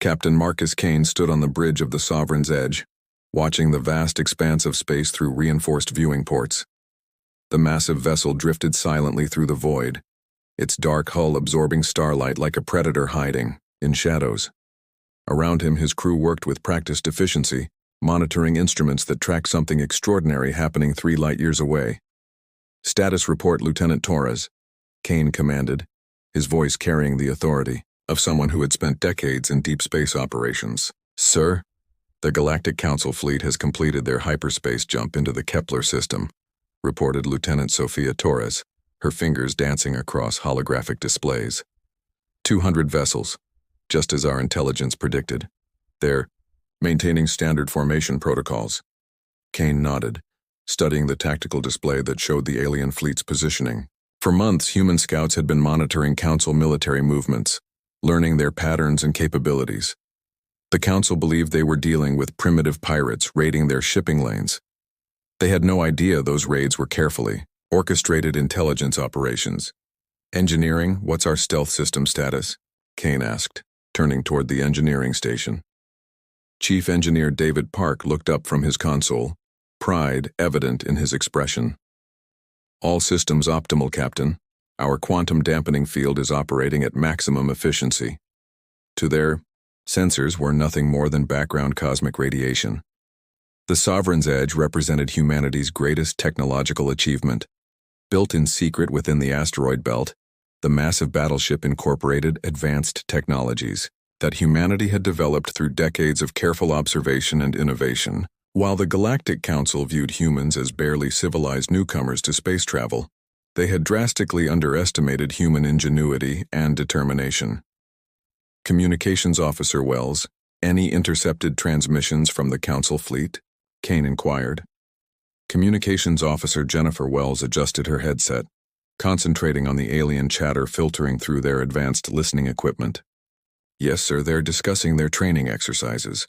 Captain Marcus Kane stood on the bridge of the Sovereign's Edge, watching the vast expanse of space through reinforced viewing ports. The massive vessel drifted silently through the void, its dark hull absorbing starlight like a predator hiding in shadows. Around him, his crew worked with practiced efficiency, monitoring instruments that tracked something extraordinary happening 3 light-years away. "Status report, Lieutenant Torres," Kane commanded, his voice carrying the authority of someone who had spent decades in deep space operations. "Sir, the Galactic Council fleet has completed their hyperspace jump into the Kepler system," reported Lieutenant Sophia Torres, her fingers dancing across holographic displays. 200 vessels, just as our intelligence predicted. They're maintaining standard formation protocols. Kane nodded, studying the tactical display that showed the alien fleet's positioning. For months, human scouts had been monitoring Council military movements, learning their patterns and capabilities. The Council believed they were dealing with primitive pirates raiding their shipping lanes. They had no idea those raids were carefully orchestrated intelligence operations. "Engineering, what's our stealth system status?" Kane asked, turning toward the engineering station. Chief Engineer David Park looked up from his console, pride evident in his expression. "All systems optimal, Captain. Our quantum dampening field is operating at maximum efficiency." To their sensors were nothing more than background cosmic radiation. The Sovereign's Edge represented humanity's greatest technological achievement. Built in secret within the asteroid belt, the massive battleship incorporated advanced technologies that humanity had developed through decades of careful observation and innovation. While the Galactic Council viewed humans as barely civilized newcomers to space travel, they had drastically underestimated human ingenuity and determination. "Communications Officer Wells, any intercepted transmissions from the Council fleet?" Kane inquired. Communications Officer Jennifer Wells adjusted her headset, concentrating on the alien chatter filtering through their advanced listening equipment. "Yes, sir, they're discussing their training exercises.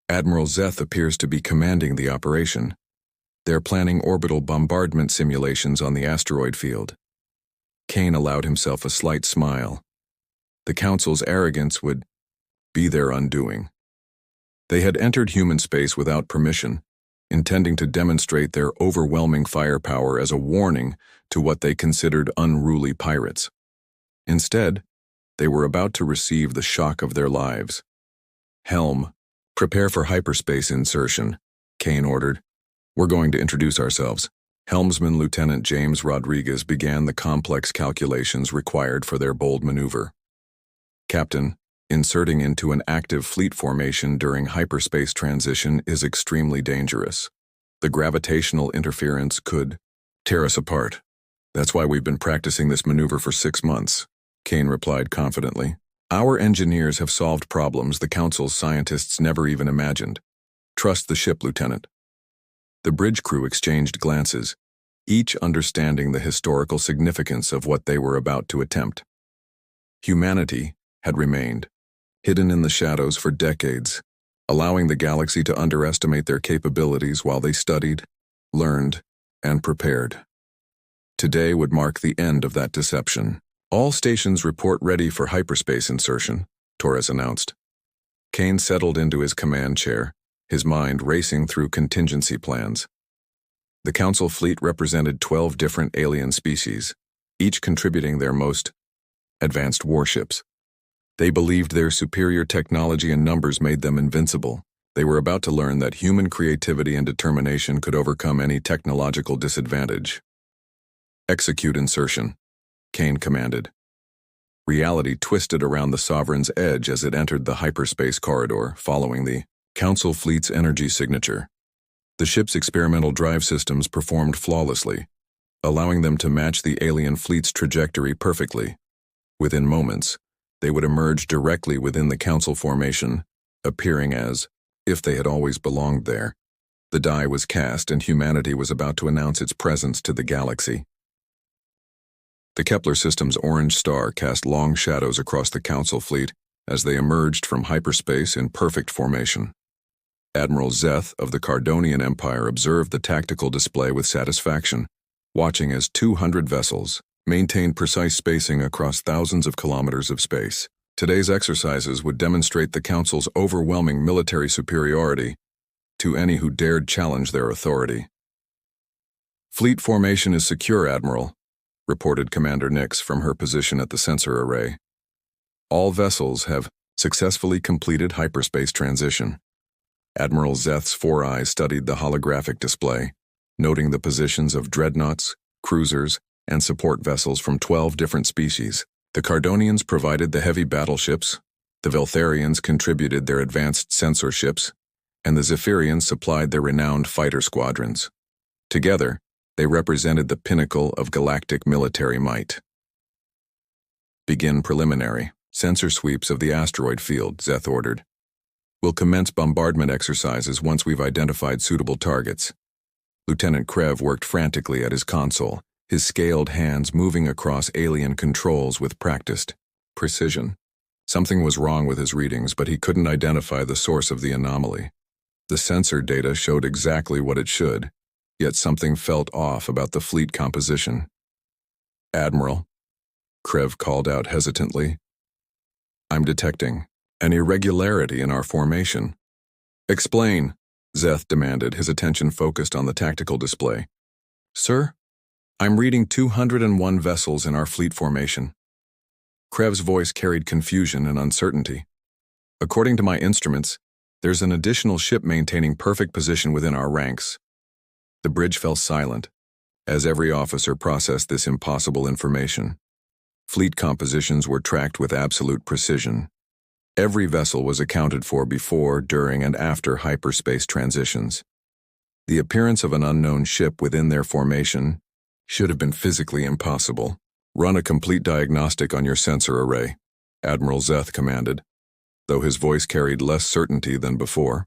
Admiral Zeth appears to be commanding the operation. They're planning orbital bombardment simulations on the asteroid field." Kane allowed himself a slight smile. The Council's arrogance would be their undoing. They had entered human space without permission, intending to demonstrate their overwhelming firepower as a warning to what they considered unruly pirates. Instead, they were about to receive the shock of their lives. "Helm, prepare for hyperspace insertion," Kane ordered. "We're going to introduce ourselves." Helmsman Lieutenant James Rodriguez began the complex calculations required for their bold maneuver. "Captain, inserting into an active fleet formation during hyperspace transition is extremely dangerous. The gravitational interference could tear us apart. That's why we've been practicing this maneuver for 6 months," Kane replied confidently. "Our engineers have solved problems the Council's scientists never even imagined. Trust the ship, Lieutenant." The bridge crew exchanged glances, each understanding the historical significance of what they were about to attempt. Humanity had remained hidden in the shadows for decades, allowing the galaxy to underestimate their capabilities while they studied, learned, and prepared. Today would mark the end of that deception. "All stations report ready for hyperspace insertion," Torres announced. Kane settled into his command chair, his mind racing through contingency plans. The Council fleet represented 12 different alien species, each contributing their most advanced warships. They believed their superior technology and numbers made them invincible. They were about to learn that human creativity and determination could overcome any technological disadvantage. "Execute insertion," Kane commanded. Reality twisted around the Sovereign's Edge as it entered the hyperspace corridor, following the Council fleet's energy signature. The ship's experimental drive systems performed flawlessly, allowing them to match the alien fleet's trajectory perfectly. Within moments, they would emerge directly within the Council formation, appearing as if they had always belonged there. The die was cast and humanity was about to announce its presence to the galaxy. The Kepler system's orange star cast long shadows across the Council fleet as they emerged from hyperspace in perfect formation. Admiral Zeth of the Cardonian Empire observed the tactical display with satisfaction, watching as 200 vessels maintained precise spacing across thousands of kilometers of space. Today's exercises would demonstrate the Council's overwhelming military superiority to any who dared challenge their authority. "Fleet formation is secure, Admiral," reported Commander Nix from her position at the sensor array. "All vessels have successfully completed hyperspace transition." Admiral Zeth's four eyes studied the holographic display, noting the positions of dreadnoughts, cruisers, and support vessels from 12 different species. The Cardonians provided the heavy battleships, the Veltharians contributed their advanced sensor ships, and the Zephyrians supplied their renowned fighter squadrons. Together, they represented the pinnacle of galactic military might. "Begin preliminary sensor sweeps of the asteroid field," Zeth ordered. "We'll commence bombardment exercises once we've identified suitable targets." Lieutenant Krev worked frantically at his console, his scaled hands moving across alien controls with practiced precision. Something was wrong with his readings, but he couldn't identify the source of the anomaly. The sensor data showed exactly what it should, yet something felt off about the fleet composition. "Admiral," Krev called out hesitantly, "I'm detecting an irregularity in our formation." "Explain," Zeth demanded, his attention focused on the tactical display. "Sir, I'm reading 201 vessels in our fleet formation." Krev's voice carried confusion and uncertainty. "According to my instruments, there's an additional ship maintaining perfect position within our ranks." The bridge fell silent, as every officer processed this impossible information. Fleet compositions were tracked with absolute precision. Every vessel was accounted for before, during, and after hyperspace transitions. The appearance of an unknown ship within their formation should have been physically impossible. "Run a complete diagnostic on your sensor array," Admiral Zeth commanded, though his voice carried less certainty than before.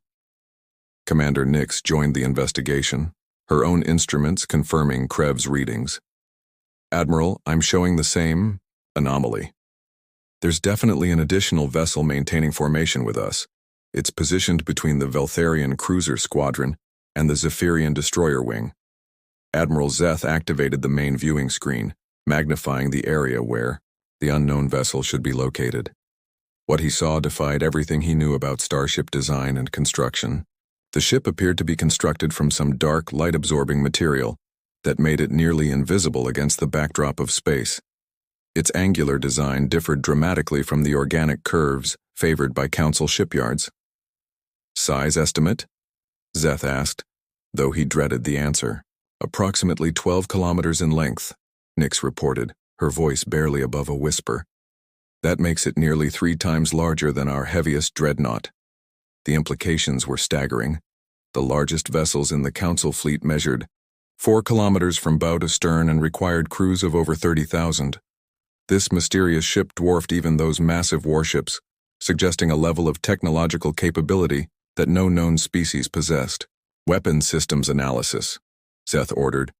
Commander Nix joined the investigation, her own instruments confirming Krev's readings. "Admiral, I'm showing the same anomaly. There's definitely an additional vessel maintaining formation with us. It's positioned between the Veltharian cruiser squadron and the Zephyrian destroyer wing." Admiral Zeth activated the main viewing screen, magnifying the area where the unknown vessel should be located. What he saw defied everything he knew about starship design and construction. The ship appeared to be constructed from some dark, light-absorbing material that made it nearly invisible against the backdrop of space. Its angular design differed dramatically from the organic curves favored by Council shipyards. "Size estimate?" Zeth asked, though he dreaded the answer. "Approximately 12 kilometers in length," Nix reported, her voice barely above a whisper. "That makes it nearly 3 times larger than our heaviest dreadnought." The implications were staggering. The largest vessels in the Council fleet measured 4 kilometers from bow to stern and required crews of over 30,000. This mysterious ship dwarfed even those massive warships, suggesting a level of technological capability that no known species possessed. "Weapons systems analysis," Zeth ordered,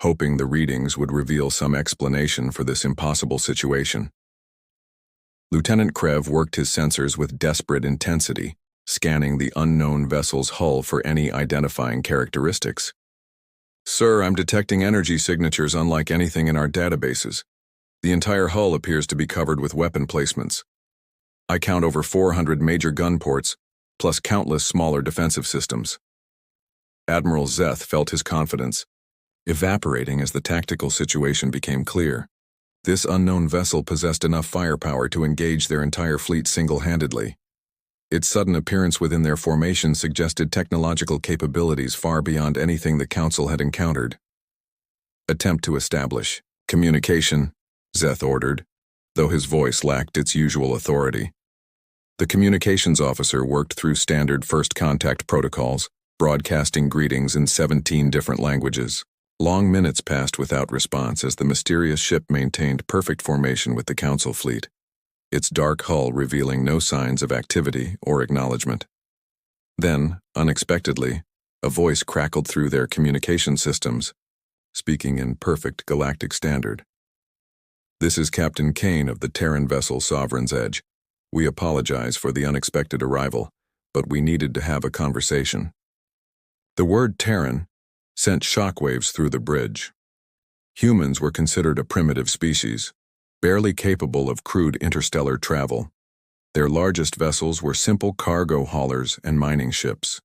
hoping the readings would reveal some explanation for this impossible situation. Lieutenant Krev worked his sensors with desperate intensity, scanning the unknown vessel's hull for any identifying characteristics. "Sir, I'm detecting energy signatures unlike anything in our databases. The entire hull appears to be covered with weapon placements. I count over 400 major gun ports, plus countless smaller defensive systems." Admiral Zeth felt his confidence evaporating as the tactical situation became clear. This unknown vessel possessed enough firepower to engage their entire fleet single-handedly. Its sudden appearance within their formation suggested technological capabilities far beyond anything the Council had encountered. "Attempt to establish communication," Zeth ordered, though his voice lacked its usual authority. The communications officer worked through standard first contact protocols, broadcasting greetings in 17 different languages. Long minutes passed without response as the mysterious ship maintained perfect formation with the Council fleet, its dark hull revealing no signs of activity or acknowledgement. Then, unexpectedly, a voice crackled through their communication systems, speaking in perfect galactic standard. "This is Captain Kane of the Terran vessel Sovereign's Edge. We apologize for the unexpected arrival, but we needed to have a conversation." The word Terran sent shockwaves through the bridge. Humans were considered a primitive species, barely capable of crude interstellar travel. Their largest vessels were simple cargo haulers and mining ships.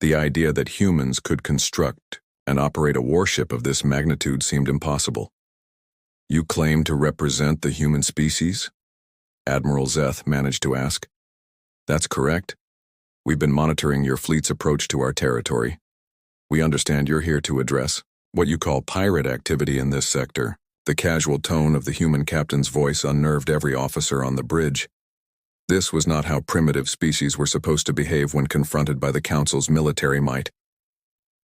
The idea that humans could construct and operate a warship of this magnitude seemed impossible. "You claim to represent the human species?" Admiral Zeth managed to ask. "That's correct. We've been monitoring your fleet's approach to our territory. We understand you're here to address what you call pirate activity in this sector." The casual tone of the human captain's voice unnerved every officer on the bridge. This was not how primitive species were supposed to behave when confronted by the Council's military might.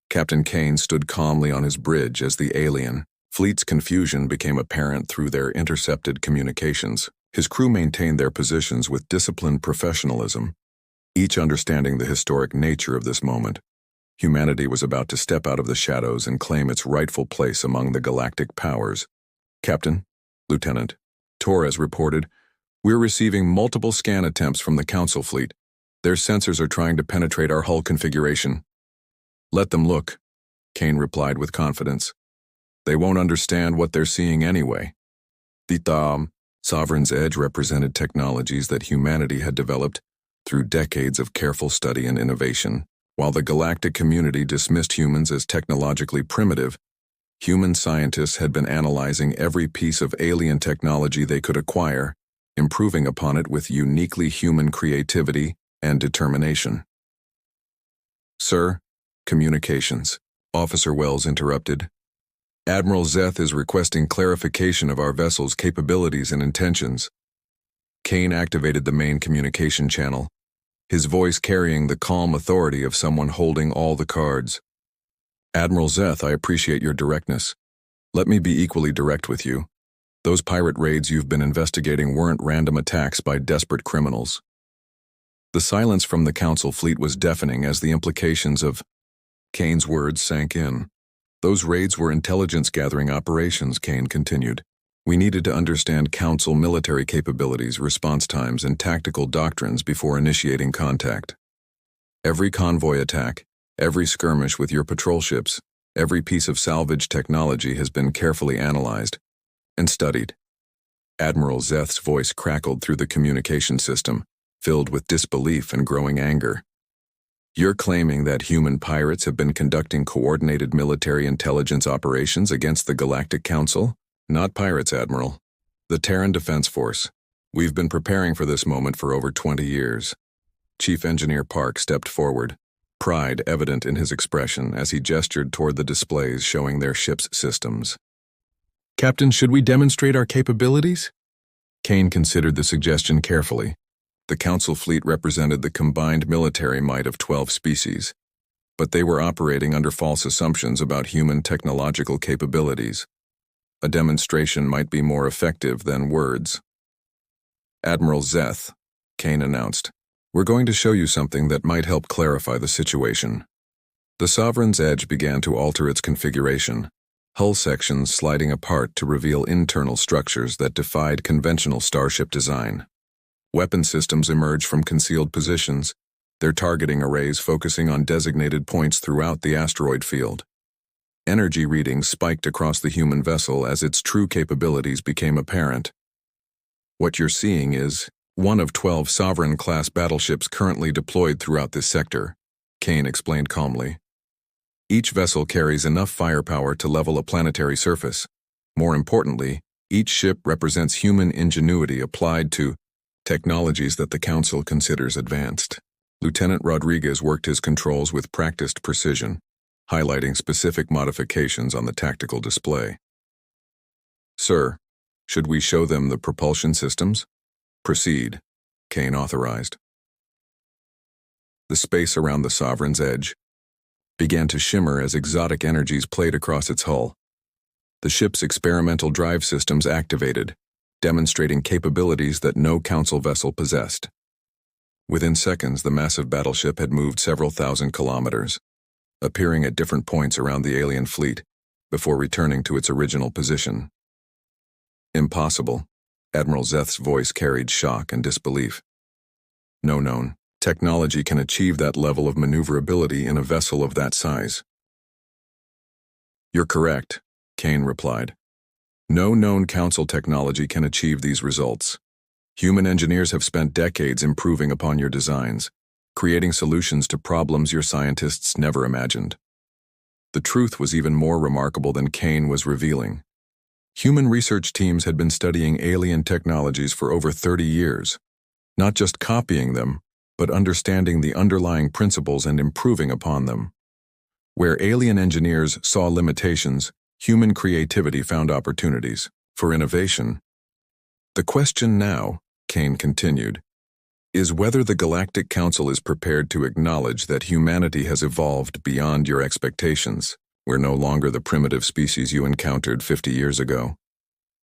Captain Kane stood calmly on his bridge as the alien fleet's confusion became apparent through their intercepted communications. His crew maintained their positions with disciplined professionalism, each understanding the historic nature of this moment. Humanity was about to step out of the shadows and claim its rightful place among the galactic powers. "Captain," Lieutenant Torres reported, "we're receiving multiple scan attempts from the Council fleet. Their sensors are trying to penetrate our hull configuration." "Let them look," Kane replied with confidence. "They won't understand what they're seeing anyway." The Sovereign's Edge represented technologies that humanity had developed through decades of careful study and innovation. While the galactic community dismissed humans as technologically primitive, human scientists had been analyzing every piece of alien technology they could acquire, improving upon it with uniquely human creativity and determination. "Sir, communications," Officer Wells interrupted. "Admiral Zeth is requesting clarification of our vessel's capabilities and intentions." Kane activated the main communication channel, his voice carrying the calm authority of someone holding all the cards. "Admiral Zeth, I appreciate your directness. Let me be equally direct with you. Those pirate raids you've been investigating weren't random attacks by desperate criminals." The silence from the Council fleet was deafening as the implications of Kane's words sank in. "Those raids were intelligence-gathering operations," Kane continued. "We needed to understand Council military capabilities, response times, and tactical doctrines before initiating contact. Every convoy attack, every skirmish with your patrol ships, every piece of salvage technology has been carefully analyzed and studied." Admiral Zeth's voice crackled through the communication system, filled with disbelief and growing anger. "You're claiming that human pirates have been conducting coordinated military intelligence operations against the Galactic Council?" "Not pirates, Admiral. The Terran Defense Force. We've been preparing for this moment for over 20 years. Chief Engineer Park stepped forward, pride evident in his expression as he gestured toward the displays showing their ship's systems. "Captain, should we demonstrate our capabilities?" Kane considered the suggestion carefully. The Council fleet represented the combined military might of 12 species, but they were operating under false assumptions about human technological capabilities. A demonstration might be more effective than words. "Admiral Zeth," Kane announced, "we're going to show you something that might help clarify the situation." The Sovereign's Edge began to alter its configuration, hull sections sliding apart to reveal internal structures that defied conventional starship design. Weapon systems emerged from concealed positions, their targeting arrays focusing on designated points throughout the asteroid field. Energy readings spiked across the human vessel as its true capabilities became apparent. "What you're seeing is one of 12 Sovereign-class battleships currently deployed throughout this sector," Kane explained calmly. "Each vessel carries enough firepower to level a planetary surface. More importantly, each ship represents human ingenuity applied to technologies that the Council considers advanced." Lieutenant Rodriguez worked his controls with practiced precision, highlighting specific modifications on the tactical display. "Sir, should we show them the propulsion systems?" "Proceed," Kane authorized. The space around the Sovereign's Edge began to shimmer as exotic energies played across its hull. The ship's experimental drive systems activated, demonstrating capabilities that no Council vessel possessed. Within seconds, the massive battleship had moved several thousand kilometers, appearing at different points around the alien fleet before returning to its original position. "Impossible," Admiral Zeth's voice carried shock and disbelief. "No known technology can achieve that level of maneuverability in a vessel of that size." "You're correct," Kane replied. "No known Council technology can achieve these results. Human engineers have spent decades improving upon your designs, creating solutions to problems your scientists never imagined. The truth was even more remarkable than Kane was revealing. Human research teams had been studying alien technologies for over 30 years, not just copying them, but understanding the underlying principles and improving upon them. Where alien engineers saw limitations, human creativity found opportunities for innovation. The question now, Kane continued, is whether the Galactic Council is prepared to acknowledge that humanity has evolved beyond your expectations. We're no longer the primitive species you encountered 50 years ago.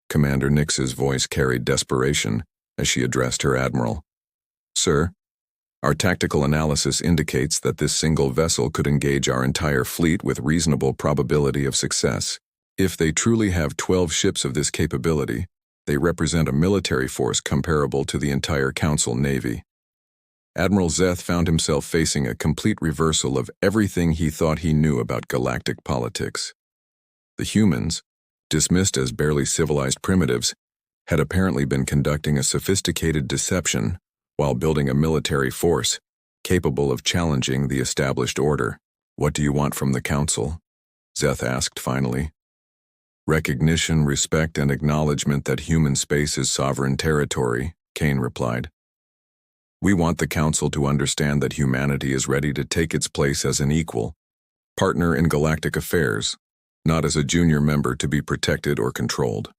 Commander Nix's voice carried desperation as she addressed her admiral. Sir, our tactical analysis indicates that this single vessel could engage our entire fleet with reasonable probability of success. If they truly have 12 ships of this capability, they represent a military force comparable to the entire Council Navy. Admiral Zeth found himself facing a complete reversal of everything he thought he knew about galactic politics. The humans, dismissed as barely civilized primitives, had apparently been conducting a sophisticated deception while building a military force capable of challenging the established order. What do you want from the Council? Zeth asked finally. Recognition, respect, and acknowledgement that human space is sovereign territory, Kane replied. We want the Council to understand that humanity is ready to take its place as an equal partner in galactic affairs, not as a junior member to be protected or controlled.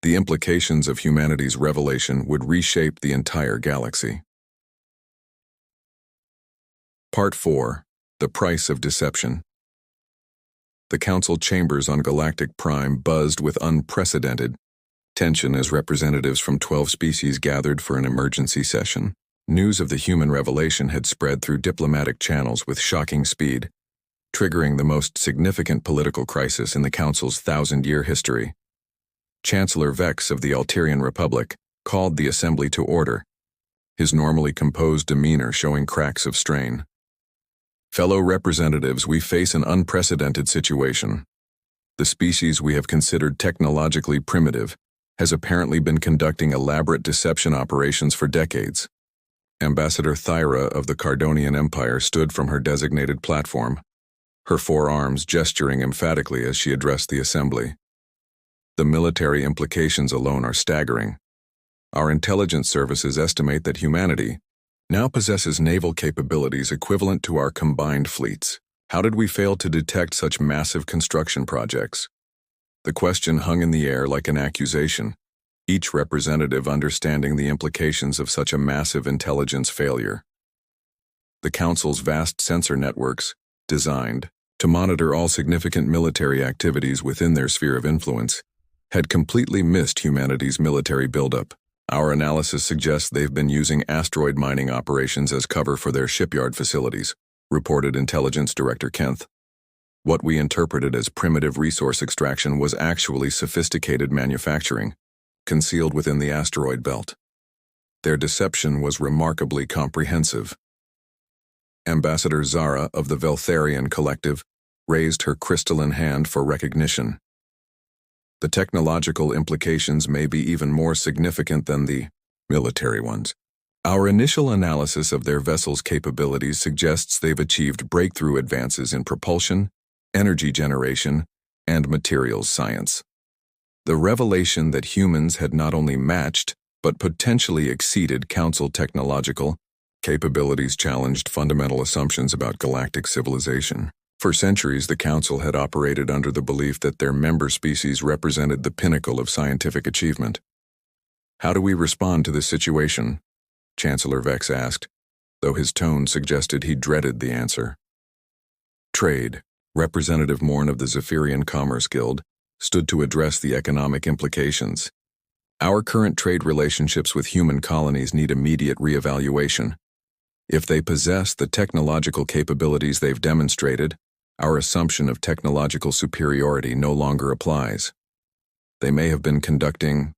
The implications of humanity's revelation would reshape the entire galaxy. Part 4. The Price of Deception. The Council chambers on Galactic Prime buzzed with unprecedented tension as representatives from 12 species gathered for an emergency session. News of the human revelation had spread through diplomatic channels with shocking speed, triggering the most significant political crisis in the Council's 1,000-year history. Chancellor Vex of the Alterian Republic called the assembly to order, his normally composed demeanor showing cracks of strain. Fellow representatives, we face an unprecedented situation. The species we have considered technologically primitive has apparently been conducting elaborate deception operations for decades. Ambassador Thyra of the Cardonian Empire stood from her designated platform, her forearms gesturing emphatically as she addressed the assembly. The military implications alone are staggering. Our intelligence services estimate that humanity now possesses naval capabilities equivalent to our combined fleets. How did we fail to detect such massive construction projects? The question hung in the air like an accusation, each representative understanding the implications of such a massive intelligence failure. The Council's vast sensor networks, designed to monitor all significant military activities within their sphere of influence, had completely missed humanity's military buildup. Our analysis suggests they've been using asteroid mining operations as cover for their shipyard facilities, reported Intelligence Director Kent. What we interpreted as primitive resource extraction was actually sophisticated manufacturing, concealed within the asteroid belt. Their deception was remarkably comprehensive. Ambassador Zara of the Veltharian Collective raised her crystalline hand for recognition. The technological implications may be even more significant than the military ones. Our initial analysis of their vessel's capabilities suggests they've achieved breakthrough advances in propulsion, energy generation, and materials science. The revelation that humans had not only matched, but potentially exceeded Council technological capabilities challenged fundamental assumptions about galactic civilization. For centuries, the Council had operated under the belief that their member species represented the pinnacle of scientific achievement. How do we respond to this situation? Chancellor Vex asked, though his tone suggested he dreaded the answer. Trade. Representative Morn of the Zephyrian Commerce Guild stood to address the economic implications. Our current trade relationships with human colonies need immediate reevaluation. If they possess the technological capabilities they've demonstrated, our assumption of technological superiority no longer applies. They may have been conducting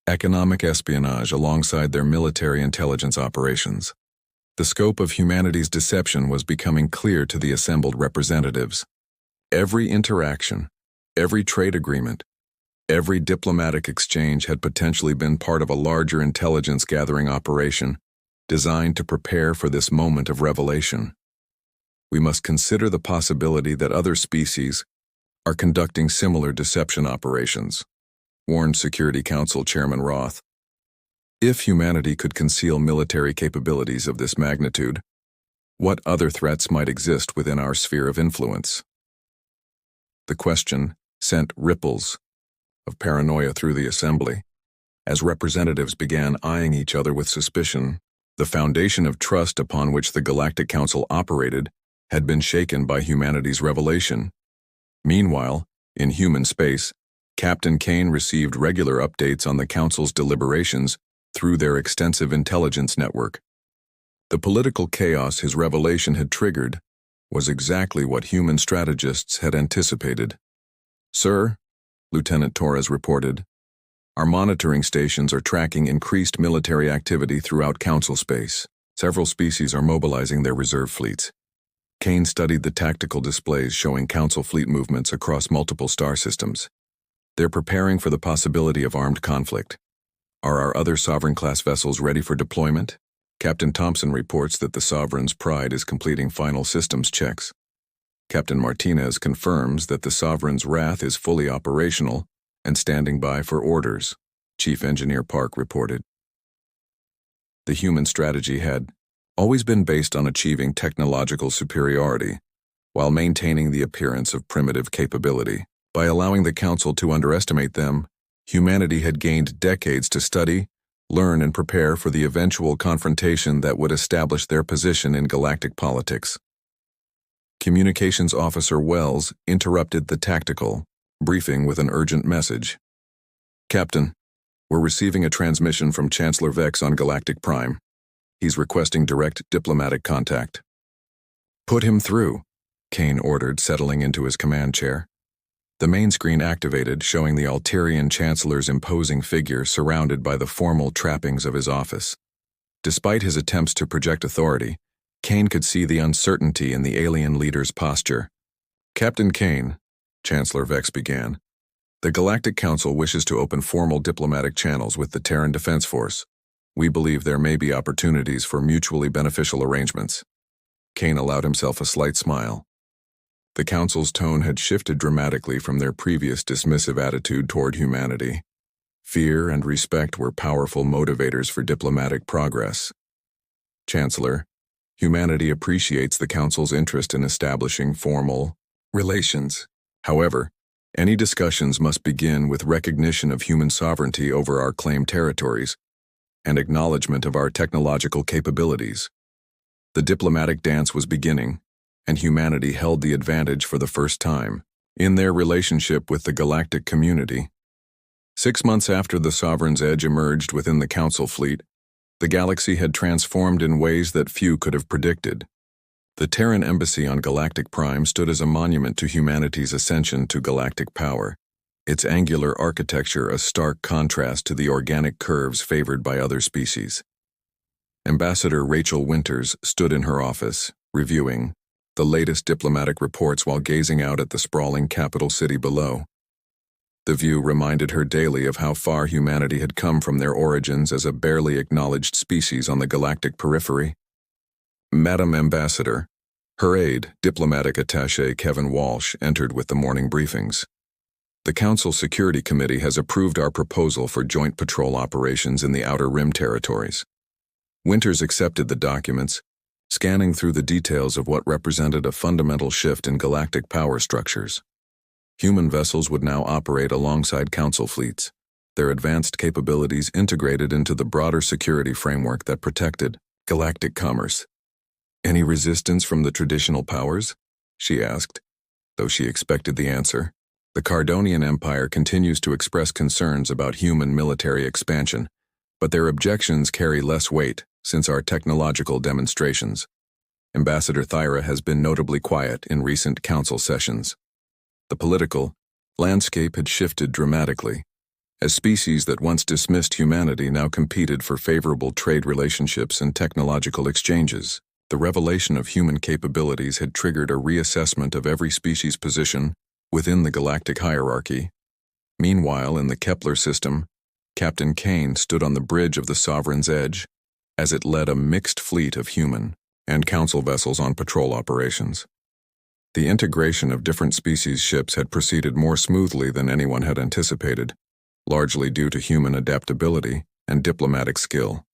economic espionage alongside their military intelligence operations. The scope of humanity's deception was becoming clear to the assembled representatives. Every interaction, every trade agreement, Every diplomatic exchange had potentially been part of a larger intelligence-gathering operation designed to prepare for this moment of revelation. We must consider the possibility that other species are conducting similar deception operations, warned Security Council Chairman Roth. If humanity could conceal military capabilities of this magnitude, what other threats might exist within our sphere of influence? The question sent ripples of paranoia through the assembly. As representatives began eyeing each other with suspicion, the foundation of trust upon which the Galactic Council operated had been shaken by humanity's revelation. Meanwhile, in human space, Captain Kane received regular updates on the Council's deliberations through their extensive intelligence network. The political chaos his revelation had triggered was exactly what human strategists had anticipated. "Sir," Lieutenant Torres reported, "our monitoring stations are tracking increased military activity throughout Council space. Several species are mobilizing their reserve fleets." Kane studied the tactical displays showing Council fleet movements across multiple star systems. "They're preparing for the possibility of armed conflict. Are our other Sovereign-class vessels ready for deployment?" Captain Thompson reports that the Sovereign's Pride is completing final systems checks. Captain Martinez confirms that the Sovereign's Wrath is fully operational and standing by for orders, Chief Engineer Park reported. The human strategy had always been based on achieving technological superiority while maintaining the appearance of primitive capability. By allowing the Council to underestimate them, humanity had gained decades to study, learn, and prepare for the eventual confrontation that would establish their position in galactic politics. Communications Officer Wells interrupted the tactical briefing with an urgent message. "Captain, we're receiving a transmission from Chancellor Vex on Galactic Prime. He's requesting direct diplomatic contact." "Put him through," Kane ordered, settling into his command chair. The main screen activated, showing the Alterian Chancellor's imposing figure surrounded by the formal trappings of his office. Despite his attempts to project authority, Kane could see the uncertainty in the alien leader's posture. "Captain Kane," Chancellor Vex began, "the Galactic Council wishes to open formal diplomatic channels with the Terran Defense Force. We believe there may be opportunities for mutually beneficial arrangements." Kane allowed himself a slight smile. The Council's tone had shifted dramatically from their previous dismissive attitude toward humanity. Fear and respect were powerful motivators for diplomatic progress. "Chancellor, humanity appreciates the Council's interest in establishing formal relations. However, any discussions must begin with recognition of human sovereignty over our claimed territories and acknowledgement of our technological capabilities." The diplomatic dance was beginning, and humanity held the advantage for the first time in their relationship with the galactic community. 6 months after the Sovereign's Edge emerged within the Council fleet, the galaxy had transformed in ways that few could have predicted. The Terran embassy on Galactic Prime stood as a monument to humanity's ascension to galactic power, its angular architecture a stark contrast to the organic curves favored by other species. Ambassador Rachel Winters stood in her office, reviewing the latest diplomatic reports while gazing out at the sprawling capital city below. The view reminded her daily of how far humanity had come from their origins as a barely acknowledged species on the galactic periphery. "Madam Ambassador," her aide, diplomatic attaché Kevin Walsh, entered with the morning briefings. "The Council Security Committee has approved our proposal for joint patrol operations in the Outer Rim territories." Winters accepted the documents, scanning through the details of what represented a fundamental shift in galactic power structures. Human vessels would now operate alongside Council fleets, their advanced capabilities integrated into the broader security framework that protected galactic commerce. "Any resistance from the traditional powers?" she asked, though she expected the answer. "The Cardonian Empire continues to express concerns about human military expansion, but their objections carry less weight since our technological demonstrations. Ambassador Thyra has been notably quiet in recent Council sessions." The political landscape had shifted dramatically, as species that once dismissed humanity now competed for favorable trade relationships and technological exchanges. The revelation of human capabilities had triggered a reassessment of every species' position within the galactic hierarchy. Meanwhile, in the Kepler system, Captain Kane stood on the bridge of the Sovereign's Edge as it led a mixed fleet of human and council vessels on patrol operations. The integration of different species ships had proceeded more smoothly than anyone had anticipated, largely due to human adaptability and diplomatic skill.